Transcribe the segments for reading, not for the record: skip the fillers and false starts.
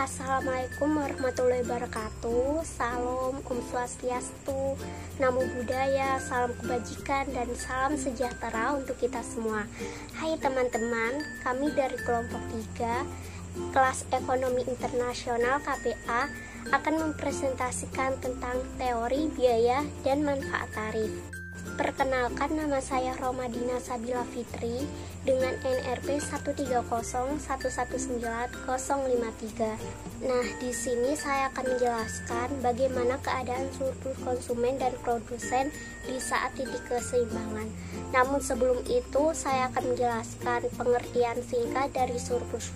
Assalamualaikum warahmatullahi wabarakatuh. Salam Om Swastiastu, Namo Buddhaya, salam kebajikan dan salam sejahtera untuk kita semua. Hai teman-teman, kami dari kelompok 3 kelas Ekonomi Internasional KPA akan mempresentasikan tentang teori biaya dan manfaat tarif. Perkenalkan, nama saya Romadina Sabila Fitri dengan NRP 130119053. Nah, di sini saya akan menjelaskan bagaimana keadaan surplus konsumen dan produsen di saat titik keseimbangan. Namun sebelum itu, saya akan menjelaskan pengertian singkat dari surplus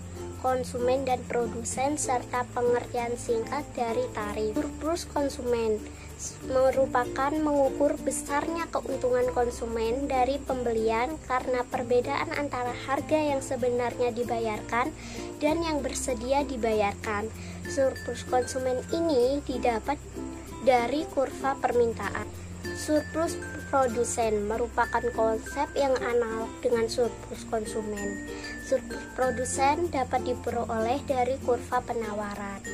konsumen dan produsen serta pengertian singkat dari tarif. Surplus konsumen merupakan mengukur besarnya keuntungan konsumen dari pembelian karena perbedaan antara harga yang sebenarnya dibayarkan dan yang bersedia dibayarkan. Surplus konsumen ini didapat dari kurva permintaan. Surplus produsen merupakan konsep yang analog dengan surplus konsumen. Surplus produsen dapat diperoleh dari kurva penawaran.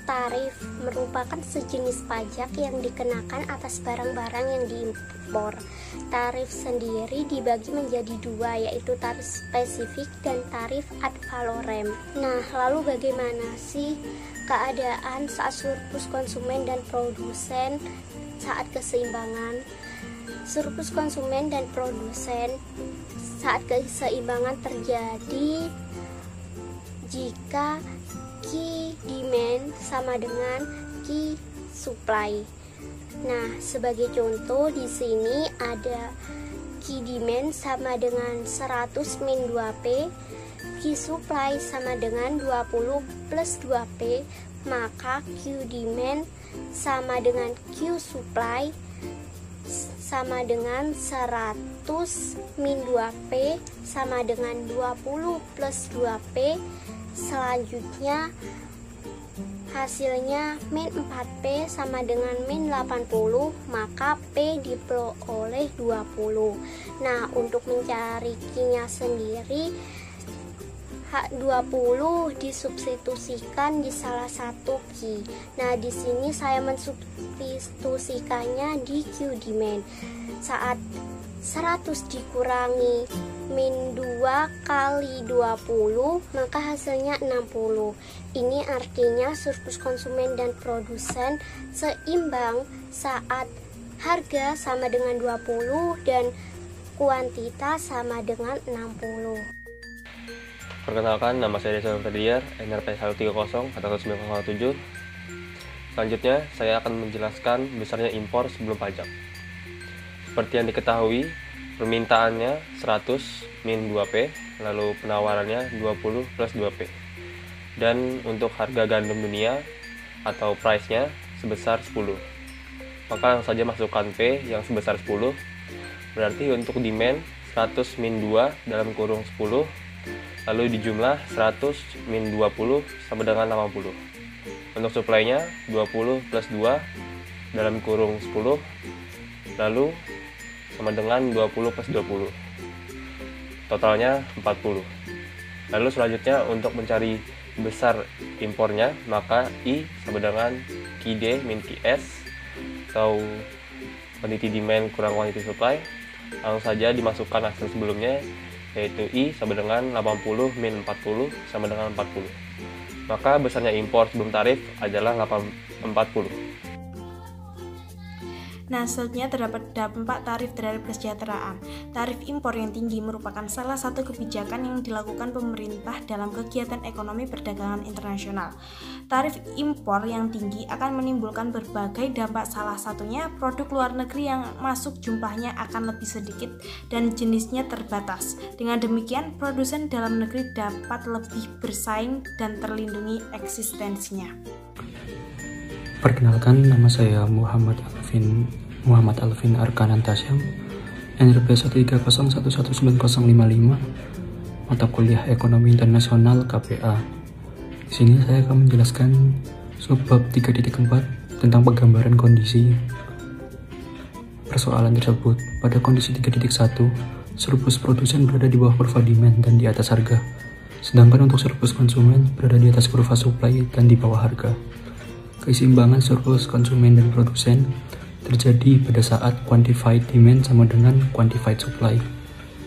Tarif merupakan sejenis pajak yang dikenakan atas barang-barang yang diimpor. Tarif sendiri dibagi menjadi dua, yaitu tarif spesifik dan tarif ad valorem. Nah, lalu bagaimana sih keadaan saat surplus konsumen dan produsen saat keseimbangan? Surplus konsumen dan produsen saat keseimbangan terjadi jika key demand sama dengan key supply. Nah, sebagai contoh di sini ada key demand sama dengan 100 min 2P, key supply sama dengan 20 plus 2P, maka Q demand sama dengan Q supply sama dengan 100 min 2P sama dengan 20 plus 2P. Selanjutnya hasilnya min 4P sama dengan min 80, maka P diperoleh 20. Nah, untuk mencari Q-nya sendiri, H20 disubstitusikan di salah satu Q. Nah, di sini saya mensubstitusikannya di Q demand. Saat 100 dikurangi min 2 kali 20, maka hasilnya 60. Ini artinya surplus konsumen dan produsen seimbang saat harga sama dengan 20 dan kuantitas sama dengan 60. Perkenalkan, nama saya Desa Ferdiyar, NRP 130-19007. Selanjutnya, saya akan menjelaskan besarnya impor sebelum pajak. Seperti yang diketahui, permintaannya 100 min 2P, lalu penawarannya 20 plus 2P. Dan untuk harga gandum dunia atau price-nya sebesar 10. Maka langsung saja masukkan P yang sebesar 10. Berarti untuk demand 100 min 2 dalam kurung 10, lalu dijumlah 100 min 20 sama dengan 80. Untuk supply-nya 20 plus 2 dalam kurung 10, lalu sama dengan 20 plus 20. Totalnya 40. Lalu selanjutnya untuk mencari besar impornya, maka I sama dengan QD min QS atau quantity demand kurang quantity supply. Langsung saja dimasukkan hasil sebelumnya, yaitu I sama dengan 80 min 40 sama dengan 40. Maka besarnya impor sebelum tarif adalah 40. Nah, selanjutnya terdapat dampak tarif terhadap kesejahteraan. Tarif impor yang tinggi merupakan salah satu kebijakan yang dilakukan pemerintah dalam kegiatan ekonomi perdagangan internasional. Tarif impor yang tinggi akan menimbulkan berbagai dampak, salah satunya produk luar negeri yang masuk jumlahnya akan lebih sedikit dan jenisnya terbatas. Dengan demikian, produsen dalam negeri dapat lebih bersaing dan terlindungi eksistensinya. Perkenalkan, nama saya Muhammad Alvin Arkanan Tasyam, NRP 130119055, mata kuliah Ekonomi Internasional KPA. Di sini saya akan menjelaskan subbab 3.4 tentang penggambaran kondisi persoalan tersebut. Pada kondisi 3.1, surplus produsen berada di bawah kurva demand dan di atas harga. Sedangkan untuk surplus konsumen berada di atas kurva supply dan di bawah harga. Keseimbangan surplus konsumen dan produsen terjadi pada saat quantified demand sama dengan quantified supply,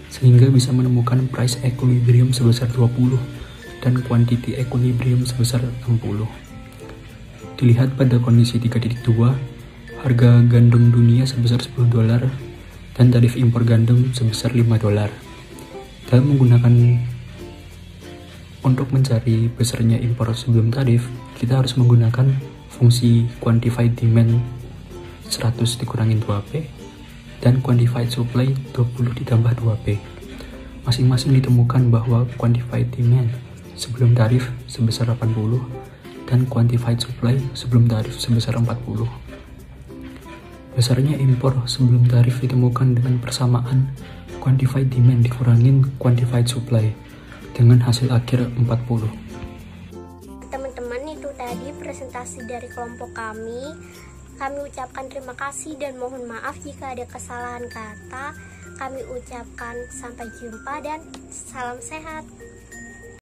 sehingga bisa menemukan price equilibrium sebesar 20 dan quantity equilibrium sebesar 60. Dilihat pada kondisi 3.2, harga gandum dunia sebesar $10 dan tarif impor gandum sebesar $5. Dalam menggunakan untuk mencari besarnya impor sebelum tarif, kita harus menggunakan fungsi quantified demand 100 dikurangin 2P dan quantified supply 20 ditambah 2P. Masing-masing ditemukan bahwa quantified demand sebelum tarif sebesar 80 dan quantified supply sebelum tarif sebesar 40. Besarnya impor sebelum tarif ditemukan dengan persamaan quantified demand dikurangin quantified supply dengan hasil akhir 40. Teman-teman, itu tadi presentasi dari kelompok kami. Kami ucapkan terima kasih dan mohon maaf jika ada kesalahan kata. Kami ucapkan sampai jumpa dan salam sehat.